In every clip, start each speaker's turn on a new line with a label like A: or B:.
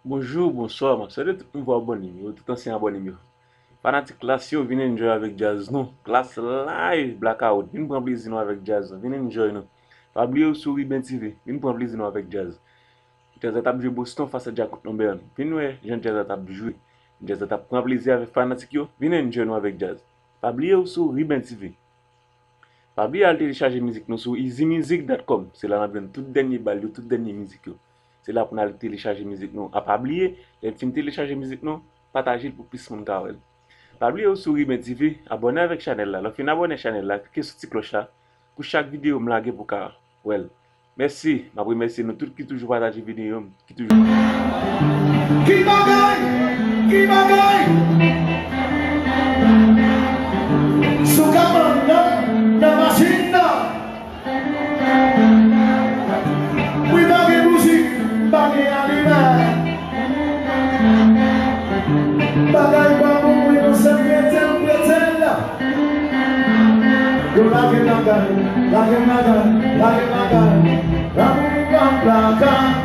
A: Bonjour, bonsoir, moi. Salut tout le monde abonné, tout ancien abonné. Fanatique classe, yo, venez enjoy avec jazz, non? Classe live, blackout. Venez prendre plaisir nous avec jazz. Venez enjoy, non? Pas oublier sur Riben TV. Venez prendre plaisir nous avec jazz. Jazz a tap joué Boston face à Jack Lomberg. Venez, ouais, Jean Jazz a tap joué. Jazz a tap prendre plaisir avec fanatique, yo. Venez enjoy nous avec jazz. Pas oublier sur Riben TV. Pas oublier à télécharger musique nous sur easymusic.com. C'est là qu'on a tout dernier bal, tout dernier musique, yo. C'est là pour nous télécharger musique nous. A pas oublier, les films télécharger musique nous, partager pour plus de monde car pas oublier sur Riben TV, abonner avec channel là. Lorsque vous abonnez channel là, cliquez sur cette cloche là pour chaque vidéo me laguer pour car. Well. Merci, ma merci nous tous qui toujours partager vidéo, qui toujours
B: Keep on going, keep on going. So come on, the machine now. We bagay music, bagay animal. Bagay babu, we don't say pretend. Yo bagay bagay, bagay bagay, bagay bagay. Ramu bagay.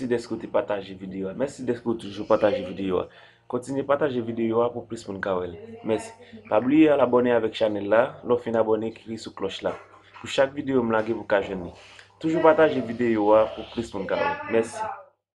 A: Merci d'être partager vidéo. Merci d'être toujours partager vidéo. Continuez à partager vidéo pour plus de monde. Merci. Pas oublier à l'abonner avec channel là, l'offre fin abonner cliquez sur cloche là. Pour chaque vidéo me la vous ka jeune. Toujours partager vidéo pour plus de monde. Merci.